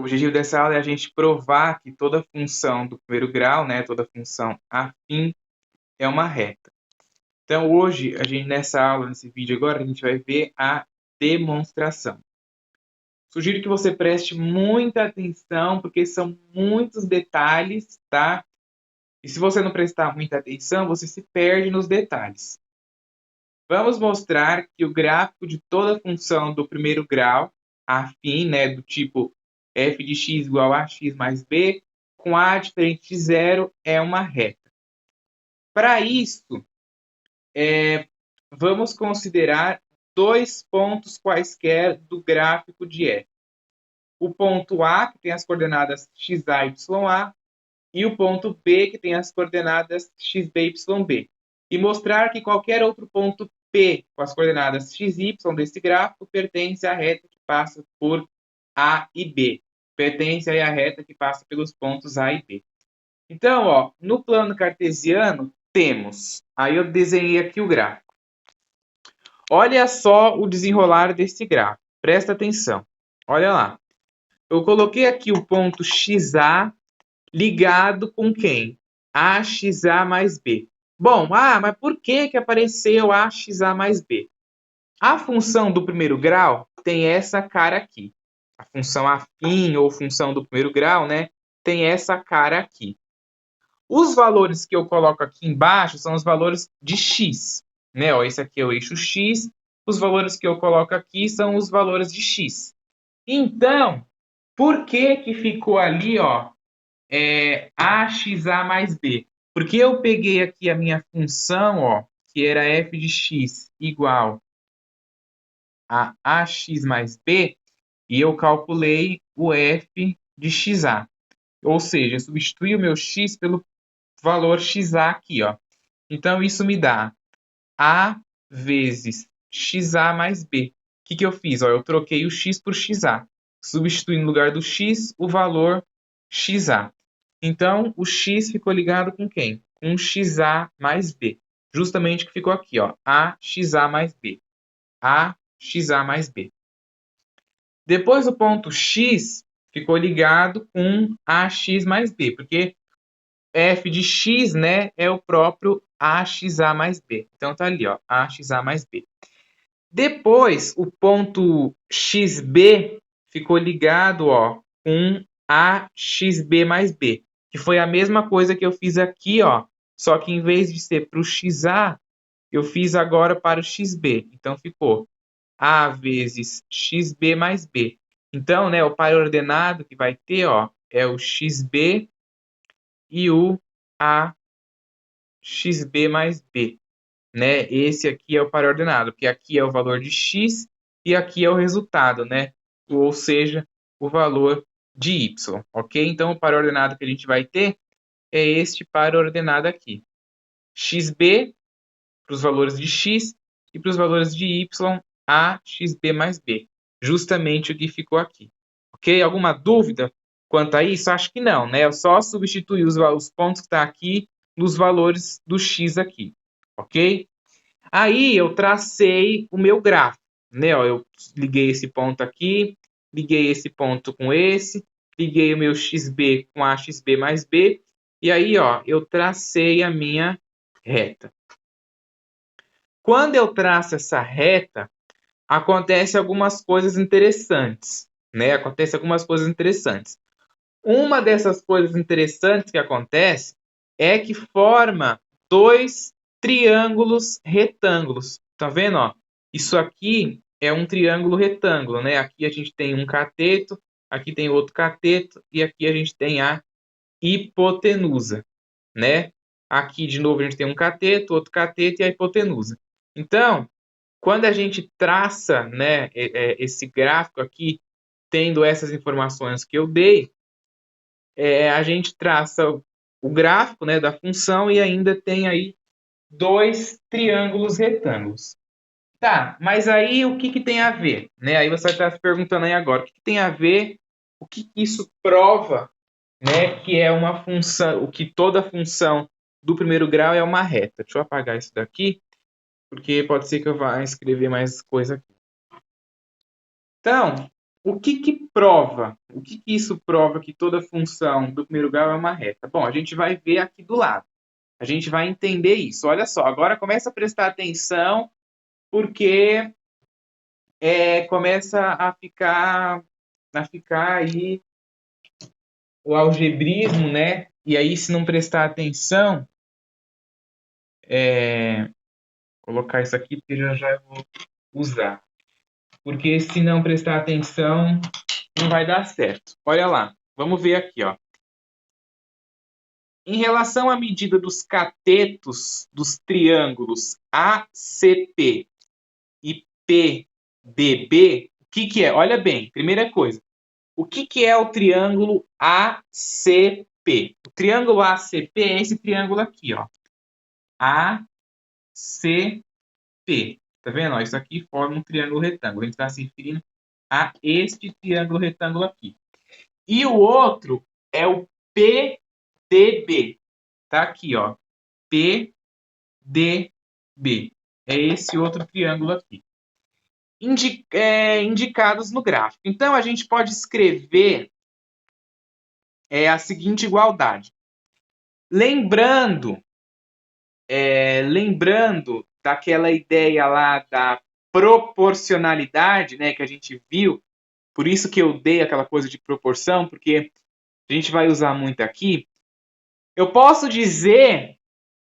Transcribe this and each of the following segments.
O objetivo dessa aula é a gente provar que toda função do primeiro grau, né, toda função afim é uma reta. Então, hoje, nessa aula, nesse vídeo agora, a gente vai ver a demonstração. Sugiro que você preste muita atenção, porque são muitos detalhes, tá? E se você não prestar muita atenção, você se perde nos detalhes. Vamos mostrar que o gráfico de toda função do primeiro grau, afim, né, do tipo f de x igual a x mais b, com a diferente de zero, é uma reta. Para isso, vamos considerar dois pontos quaisquer do gráfico de f. O ponto A, que tem as coordenadas xa e ya, e o ponto B, que tem as coordenadas xb, yb. E mostrar que qualquer outro ponto P com as coordenadas x e y desse gráfico pertence à reta que passa por A e B. Pertence aí à reta que passa pelos pontos A e B. Então, ó, no plano cartesiano, temos... Aí eu desenhei aqui o gráfico. Olha só o desenrolar desse gráfico. Presta atenção. Olha lá. Eu coloquei aqui o ponto XA ligado com quem? AXA mais B. Bom, mas por que apareceu AXA mais B? A função do primeiro grau tem essa cara aqui. A função afim ou função do primeiro grau, né, tem essa cara aqui. Os valores que eu coloco aqui embaixo são os valores de x. Né? Ó, esse aqui é o eixo x. Os valores que eu coloco aqui são os valores de x. Então, por que ficou ali, ó, AXA mais B? Porque eu peguei aqui a minha função, ó, que era f de x igual a AX mais B, e eu calculei o f de XA. Ou seja, eu substituí o meu x pelo valor XA aqui, ó. Então, isso me dá A vezes XA mais B. O que eu fiz? Ó, eu troquei o x por XA. Substituí no lugar do x o valor XA. Então, o x ficou ligado com quem? Com XA mais B. Justamente que ficou aqui, ó. AXA mais B. AXA mais B. Depois o ponto x ficou ligado com AX mais B, porque f de x, né, é o próprio AXA mais B. Então tá ali, ó, AXA mais B. Depois o ponto xb ficou ligado, ó, com AXB mais B, que foi a mesma coisa que eu fiz aqui, ó, só que em vez de ser para o XA, eu fiz agora para o XB. Então ficou A vezes XB mais B. Então, né, o par ordenado que vai ter, ó, é o XB e o AXB mais B. Né? Esse aqui é o par ordenado, porque aqui é o valor de x e aqui é o resultado, né? Ou seja, o valor de y, ok? Então, o par ordenado que a gente vai ter é este par ordenado aqui. XB para os valores de x e para os valores de y, AXB mais B. Justamente o que ficou aqui. Ok? Alguma dúvida quanto a isso? Acho que não, né? Eu só substituir os pontos que estão aqui nos valores do x aqui. Ok? Aí eu tracei o meu gráfico. Né? Ó, eu liguei esse ponto aqui, liguei esse ponto com esse, liguei o meu XB com AXB mais B, e aí ó, eu tracei a minha reta. Quando eu traço essa reta, acontece algumas coisas interessantes, né? Acontece algumas coisas interessantes. Uma dessas coisas interessantes que acontece é que forma dois triângulos retângulos. Tá vendo, ó? Isso aqui é um triângulo retângulo, né? Aqui a gente tem um cateto, aqui tem outro cateto e aqui a gente tem a hipotenusa, né? Aqui de novo a gente tem um cateto, outro cateto e a hipotenusa. Então, quando a gente traça, né, esse gráfico aqui, tendo essas informações que eu dei, a gente traça o gráfico, né, da função e ainda tem aí dois triângulos retângulos. Tá, mas aí o que tem a ver? Né? Aí você vai estar se perguntando aí agora, o que tem a ver, o que isso prova, né, que é uma função, o que toda função do primeiro grau é uma reta. Deixa eu apagar isso daqui, porque pode ser que eu vá escrever mais coisa aqui. Então, O que que prova? O que que isso prova que toda função do primeiro grau é uma reta? Bom, a gente vai ver aqui do lado. A gente vai entender isso. Olha só, agora começa a prestar atenção, porque começa a ficar aí o algebrismo, né? E aí, se não prestar atenção, colocar isso aqui, porque já já eu vou usar. Porque se não prestar atenção, não vai dar certo. Olha lá, vamos ver aqui, ó. Em relação à medida dos catetos dos triângulos ACP e PDB, o que que é? Olha bem, primeira coisa, o que que é o triângulo ACP? O triângulo ACP é esse triângulo aqui, ó. ACP. Tá vendo? Ó, isso aqui forma um triângulo retângulo. A gente está se referindo a este triângulo retângulo aqui. E o outro é o PDB. Tá aqui, ó. PDB. É esse outro triângulo aqui. Indicados no gráfico. Então, a gente pode escrever a seguinte igualdade. Lembrando daquela ideia lá da proporcionalidade, né, que a gente viu, por isso que eu dei aquela coisa de proporção, porque a gente vai usar muito aqui. Eu posso dizer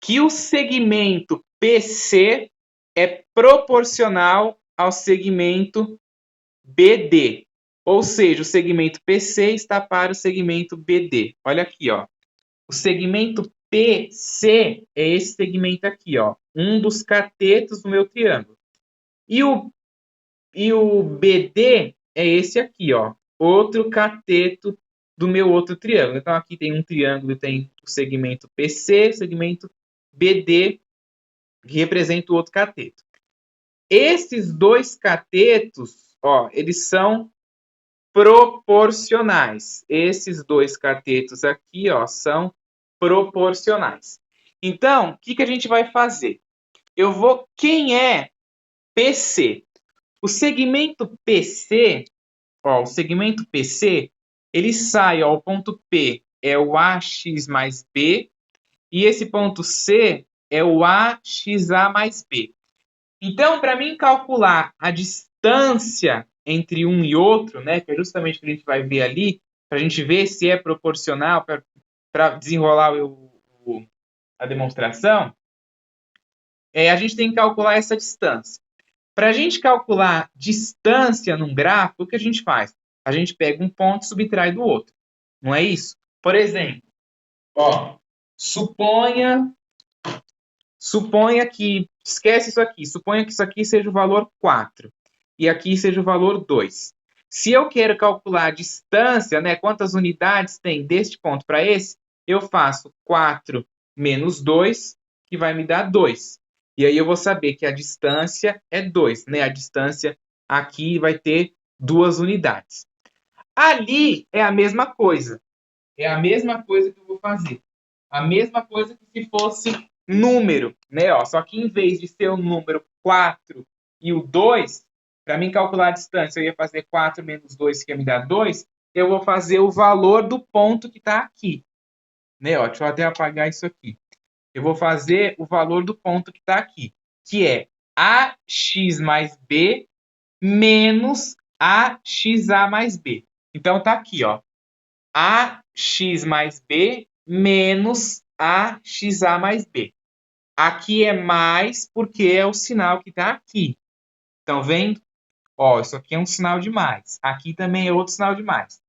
que o segmento PC é proporcional ao segmento BD. Ou seja, o segmento PC está para o segmento BD. Olha aqui, ó. O segmento PC é esse segmento aqui, ó. Um dos catetos do meu triângulo. E o BD é esse aqui, ó. Outro cateto do meu outro triângulo. Então, aqui tem um triângulo, tem o segmento PC, segmento BD, que representa o outro cateto. Esses dois catetos, ó, eles são proporcionais. Esses dois catetos aqui, ó, são proporcionais. Então, o que que a gente vai fazer? Quem é PC? O segmento PC, ó, ele sai, ó, o ponto P é o AX mais B, e esse ponto C é o AXA mais B. Então, para mim calcular a distância entre um e outro, né, que é justamente o que a gente vai ver ali, para a gente ver se é proporcional para desenrolar a demonstração, a gente tem que calcular essa distância. Para a gente calcular distância num gráfico, o que a gente faz? A gente pega um ponto e subtrai do outro. Não é isso? Por exemplo, ó, suponha que, esquece isso aqui, suponha que isso aqui seja o valor 4 e aqui seja o valor 2. Se eu quero calcular a distância, né, quantas unidades tem deste ponto para esse, eu faço 4 menos 2, que vai me dar 2. E aí eu vou saber que a distância é 2, né? A distância aqui vai ter 2 unidades. Ali é a mesma coisa. É a mesma coisa que eu vou fazer. A mesma coisa que se fosse número, né? Ó, só que em vez de ser o número 4 e o 2, para mim calcular a distância, eu ia fazer 4 menos 2, que ia me dar 2, eu vou fazer o valor do ponto que está aqui. Né? Ó, deixa eu até apagar isso aqui. Eu vou fazer o valor do ponto que está aqui, que é AX mais B menos AXA mais B. Então, está aqui, ó. AX mais B menos AXA mais B. Aqui é mais porque é o sinal que está aqui. Estão vendo? Ó, isso aqui é um sinal de mais. Aqui também é outro sinal de mais.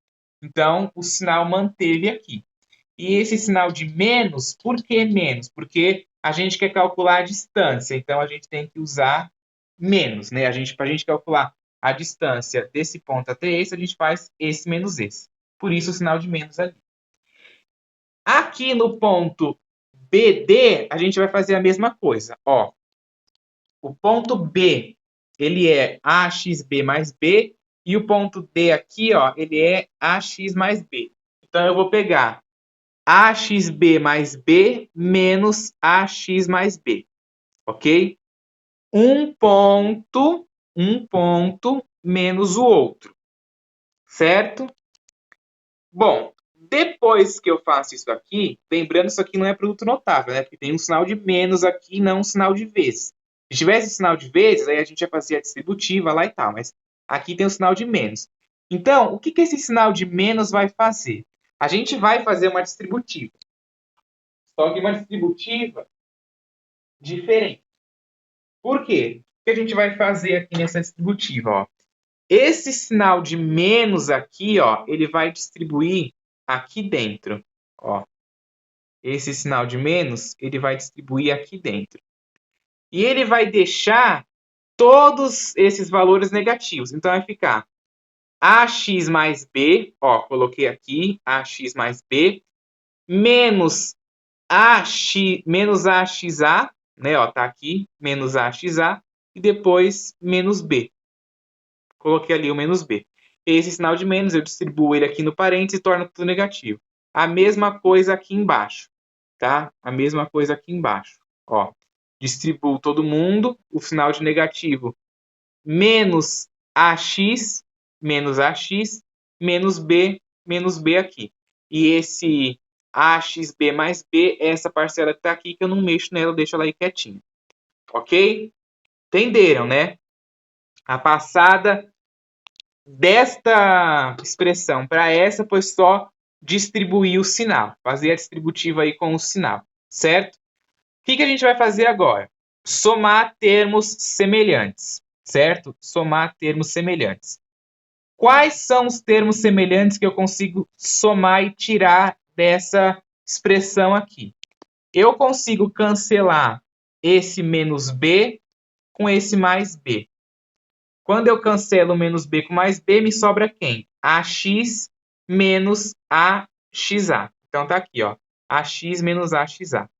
Então, o sinal manteve aqui. E esse sinal de menos, por que menos? Porque a gente quer calcular a distância. Então, a gente tem que usar menos, né? Para a gente calcular a distância desse ponto até esse, a gente faz esse menos esse. Por isso, o sinal de menos ali. Aqui no ponto BD, a gente vai fazer a mesma coisa. Ó, o ponto B, ele é AXB mais B, e o ponto D aqui, ó, ele é AX mais B. Então, eu vou pegar AXB mais B menos AX mais B, ok? Um ponto menos o outro. certo? Bom, depois que eu faço isso aqui, lembrando que isso aqui não é produto notável, né? Porque tem um sinal de menos aqui, não um sinal de vezes. Se tivesse um sinal de vezes, aí a gente ia fazer a distributiva lá e tal, mas aqui tem um sinal de menos. Então, o que esse sinal de menos vai fazer? A gente vai fazer uma distributiva. Só que uma distributiva diferente. Por quê? O que a gente vai fazer aqui nessa distributiva? Ó? Esse sinal de menos aqui, ó, ele vai distribuir aqui dentro. Ó. Esse sinal de menos, ele vai distribuir aqui dentro. E ele vai deixar todos esses valores negativos. Então, vai ficar AX mais B, ó, coloquei aqui, AX mais B, menos AXA, né, ó, tá aqui, menos AXA, e depois menos B. Coloquei ali o menos B. Esse sinal de menos, eu distribuo ele aqui no parênteses e torno tudo negativo. A mesma coisa aqui embaixo, tá? A mesma coisa aqui embaixo, ó. Distribuo todo mundo, o sinal de negativo, menos AX, menos menos B aqui. E esse AXB mais B é essa parcela que está aqui, que eu não mexo nela, eu deixo ela aí quietinha. Ok? Entenderam, né? A passada desta expressão para essa foi só distribuir o sinal, fazer a distributiva aí com o sinal, certo? O que a gente vai fazer agora? Somar termos semelhantes, certo? Somar termos semelhantes. Quais são os termos semelhantes que eu consigo somar e tirar dessa expressão aqui? Eu consigo cancelar esse menos B com esse mais B. Quando eu cancelo menos B com mais B, me sobra quem? AX menos AXA. Então tá aqui, ó. AX menos AXA.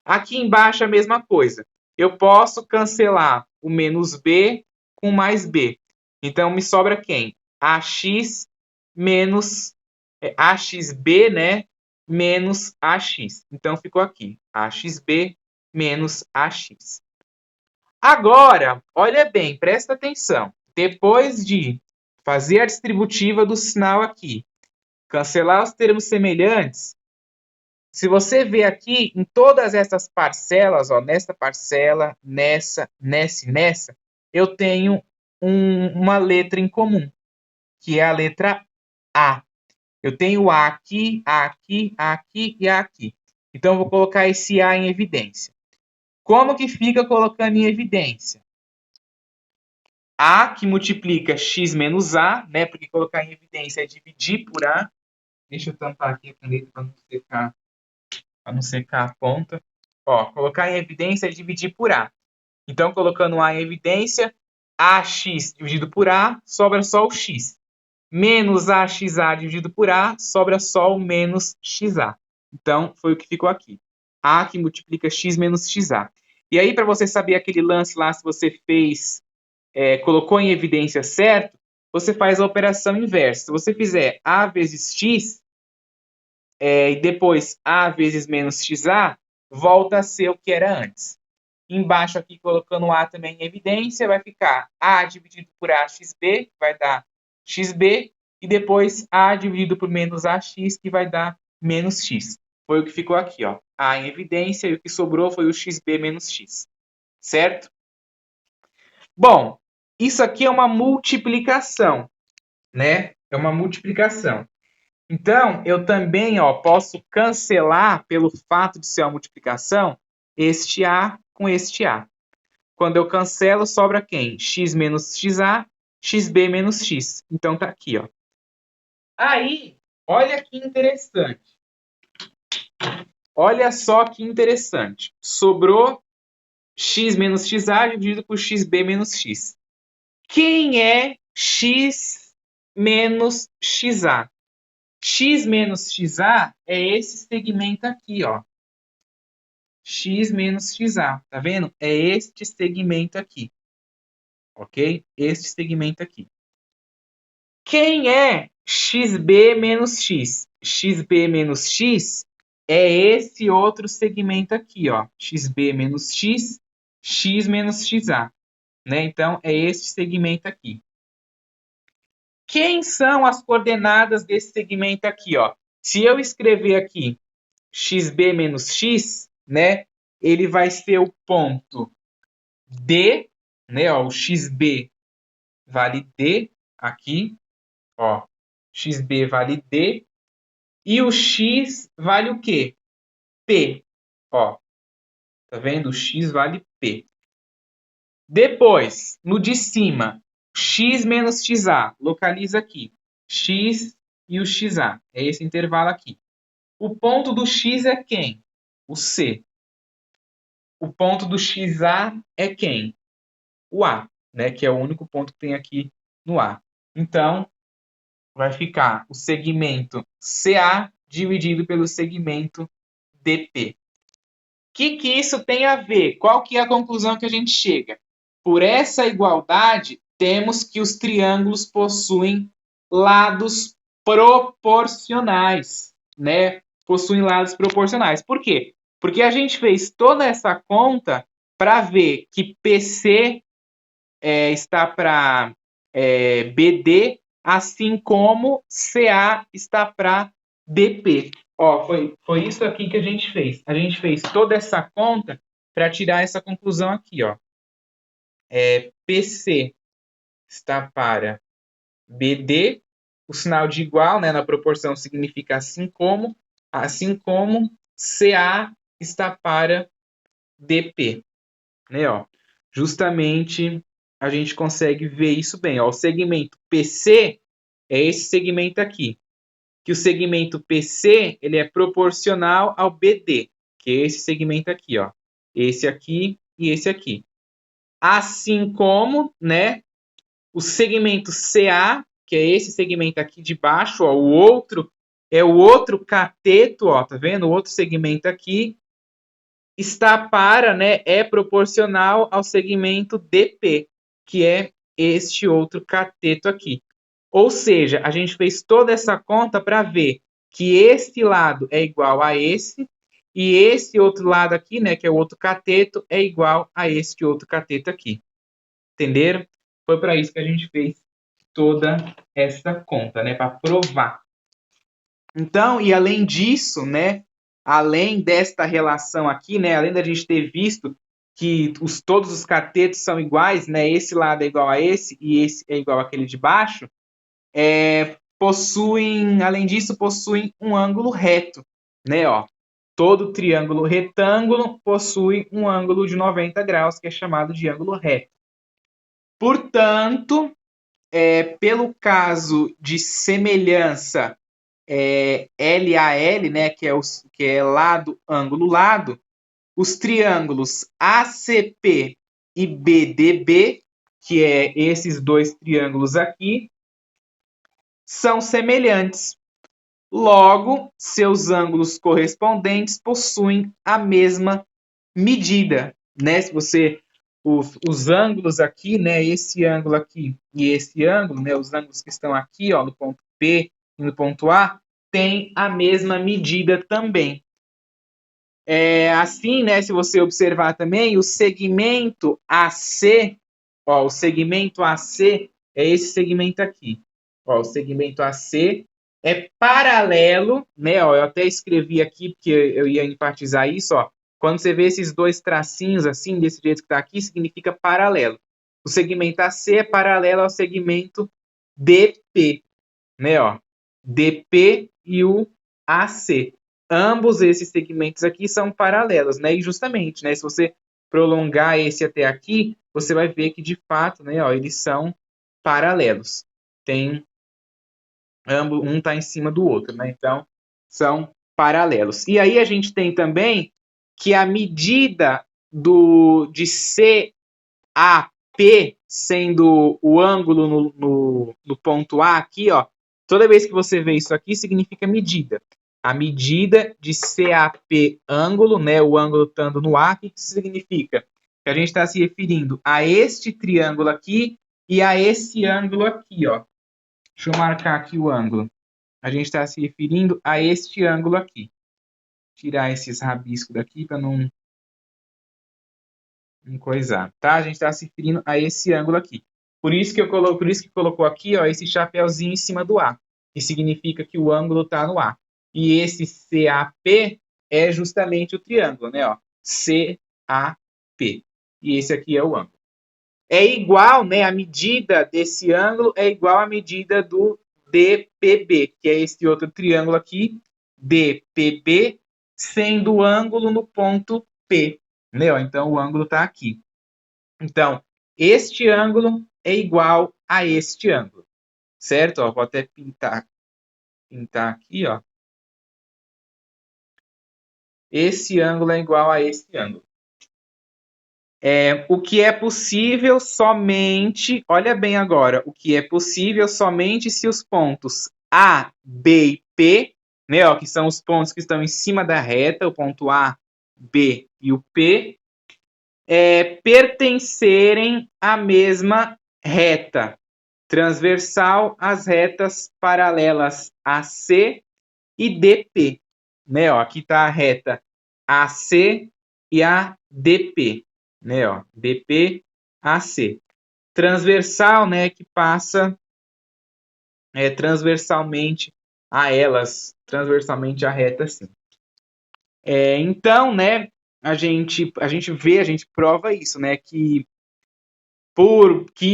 Aqui embaixo a mesma coisa. Eu posso cancelar o menos B com mais B. Então me sobra quem? AX menos AXB, né? Menos AX. Então ficou aqui. AXB menos AX. Agora, olha bem, presta atenção. Depois de fazer a distributiva do sinal aqui, cancelar os termos semelhantes, se você ver aqui, em todas essas parcelas, ó, nesta parcela, nessa, e nessa, eu tenho uma letra em comum, que é a letra A. Eu tenho A aqui, A aqui, A aqui e A aqui. Então, eu vou colocar esse A em evidência. Como que fica colocando em evidência? A que multiplica x menos A, né? Porque colocar em evidência é dividir por A. Deixa eu tampar aqui a caneta para não secar a ponta. Ó, colocar em evidência é dividir por A. Então, colocando A em evidência, AX dividido por A, sobra só o x. Menos AXA dividido por A, sobra só o menos XA. Então, foi o que ficou aqui. A que multiplica x menos XA. E aí, para você saber aquele lance lá, se você fez colocou em evidência certo, você faz a operação inversa. Se você fizer A vezes X, e depois A vezes menos XA, volta a ser o que era antes. Embaixo aqui, colocando A também em evidência, vai ficar A dividido por AXB, vai dar XB, e depois A dividido por menos AX, que vai dar menos X. Foi o que ficou aqui, ó. A em evidência, e o que sobrou foi o XB menos X. Certo? Bom, isso aqui é uma multiplicação, né? É uma multiplicação. Então, eu também, ó, posso cancelar, pelo fato de ser uma multiplicação, este A com este A. Quando eu cancelo, sobra quem? X menos XA, XB menos X. Então, tá aqui, ó. Aí, olha que interessante. Olha só que interessante. Sobrou X menos XA dividido por XB menos X. Quem é X menos XA? X menos XA é esse segmento aqui, ó. X menos XA, tá vendo? É este segmento aqui. Ok? Este segmento aqui. Quem é XB menos X? XB menos X é esse outro segmento aqui, ó. XB menos X, X menos XA. Né? Então, é este segmento aqui. Quem são as coordenadas desse segmento aqui, ó? Se eu escrever aqui xb menos x, né, ele vai ser o ponto D, né, ó, o xb vale D aqui, ó, xb vale D, e o x vale o quê? P, ó, tá vendo? O x vale P. Depois, no de cima, x menos xa, localiza aqui, x e o xa, é esse intervalo aqui. O ponto do x é quem? O C. O ponto do xa é quem? O A, né? Que é o único ponto que tem aqui no A. Então, vai ficar o segmento CA dividido pelo segmento DP. O que isso tem a ver? Qual que é a conclusão que a gente chega? Por essa igualdade, temos que os triângulos possuem lados proporcionais, né? Possuem lados proporcionais. Por quê? Porque a gente fez toda essa conta para ver que PC está para BD, assim como CA está para DP. Ó, foi isso aqui que a gente fez. A gente fez toda essa conta para tirar essa conclusão aqui, ó. PC está para BD, o sinal de igual, né, na proporção significa assim como CA está para DP, né, ó. Justamente a gente consegue ver isso bem, ó. O segmento PC é esse segmento aqui, que o segmento PC ele é proporcional ao BD, que é esse segmento aqui, ó. Esse aqui e esse aqui. Assim como, né, o segmento CA, que é esse segmento aqui de baixo, ó, o outro é o outro cateto, ó, tá vendo? O outro segmento aqui está para, né, é proporcional ao segmento DP, que é este outro cateto aqui. Ou seja, a gente fez toda essa conta para ver que esse lado é igual a esse e esse outro lado aqui, né, que é o outro cateto, é igual a este outro cateto aqui. Entenderam? Foi para isso que a gente fez toda essa conta, né, para provar. Então, e além disso, né, além desta relação aqui, né, além da gente ter visto que todos os catetos são iguais, né, esse lado é igual a esse e esse é igual àquele de baixo, além disso, possuem um ângulo reto, né, ó. Todo triângulo retângulo possui um ângulo de 90 graus, que é chamado de ângulo reto. Portanto, pelo caso de semelhança LAL, né, que é lado, ângulo, lado, os triângulos ACP e BDB, que é esses dois triângulos aqui, são semelhantes. Logo, seus ângulos correspondentes possuem a mesma medida, né? Se você os ângulos aqui, né, esse ângulo aqui e esse ângulo, né, os ângulos que estão aqui, ó, no ponto P e no ponto A, tem a mesma medida também. Assim, né, se você observar também, o segmento AC, ó, o segmento AC é esse segmento aqui. Ó, o segmento AC é paralelo, né? Ó, eu até escrevi aqui porque eu ia enfatizar isso, ó. Quando você vê esses dois tracinhos assim, desse jeito que está aqui, significa paralelo. O segmento AC é paralelo ao segmento DP, né? Ó, DP e o AC. Ambos esses segmentos aqui são paralelos, né? E justamente, né? Se você prolongar esse até aqui, você vai ver que de fato, né? Ó, eles são paralelos. Tem ambos, um está em cima do outro, né? Então, são paralelos. E aí a gente tem também que a medida de CAP, sendo o ângulo no ponto A aqui, ó, toda vez que você vê isso aqui, significa medida. A medida de CAP ângulo, né, o ângulo estando no A, o que isso significa? Que a gente está se referindo a este triângulo aqui e a esse ângulo aqui, ó. Deixa eu marcar aqui o ângulo. A gente está se referindo a este ângulo aqui. Tirar esses rabiscos daqui para não coisar, tá? A gente está se referindo a esse ângulo aqui. Por isso que colocou aqui, ó, esse chapéuzinho em cima do A, que significa que o ângulo está no A. E esse CAP é justamente o triângulo, né, ó, CAP. E esse aqui é o ângulo. É igual, né, a medida desse ângulo é igual à medida do DPB, que é esse outro triângulo aqui, DPB, sendo o ângulo no ponto P, né? Então o ângulo está aqui. Então, este ângulo é igual a este ângulo, certo? Ó, vou até pintar aqui, ó. Esse ângulo é igual a esse ângulo. O que é possível somente, olha bem agora, o que é possível somente se os pontos A, B e P, né, ó, que são os pontos que estão em cima da reta, o ponto A, B e o P, pertencerem à mesma reta transversal às retas paralelas AC e DP. Né, ó, aqui está a reta AC e a DP. Né, ó, DP, AC. Transversal, né, que passa transversalmente a elas, transversalmente a reta, sim. Então, né, a gente prova isso, né, que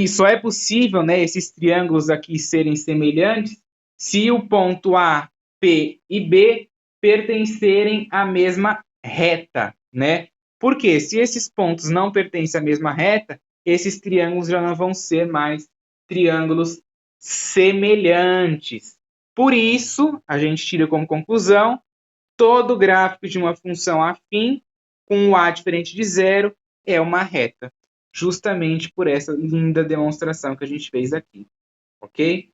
só é possível, né, esses triângulos aqui serem semelhantes se o ponto A, P e B pertencerem à mesma reta, né? Porque se esses pontos não pertencem à mesma reta, esses triângulos já não vão ser mais triângulos semelhantes. Por isso, a gente tira como conclusão, todo gráfico de uma função afim com um A diferente de zero é uma reta, justamente por essa linda demonstração que a gente fez aqui, ok?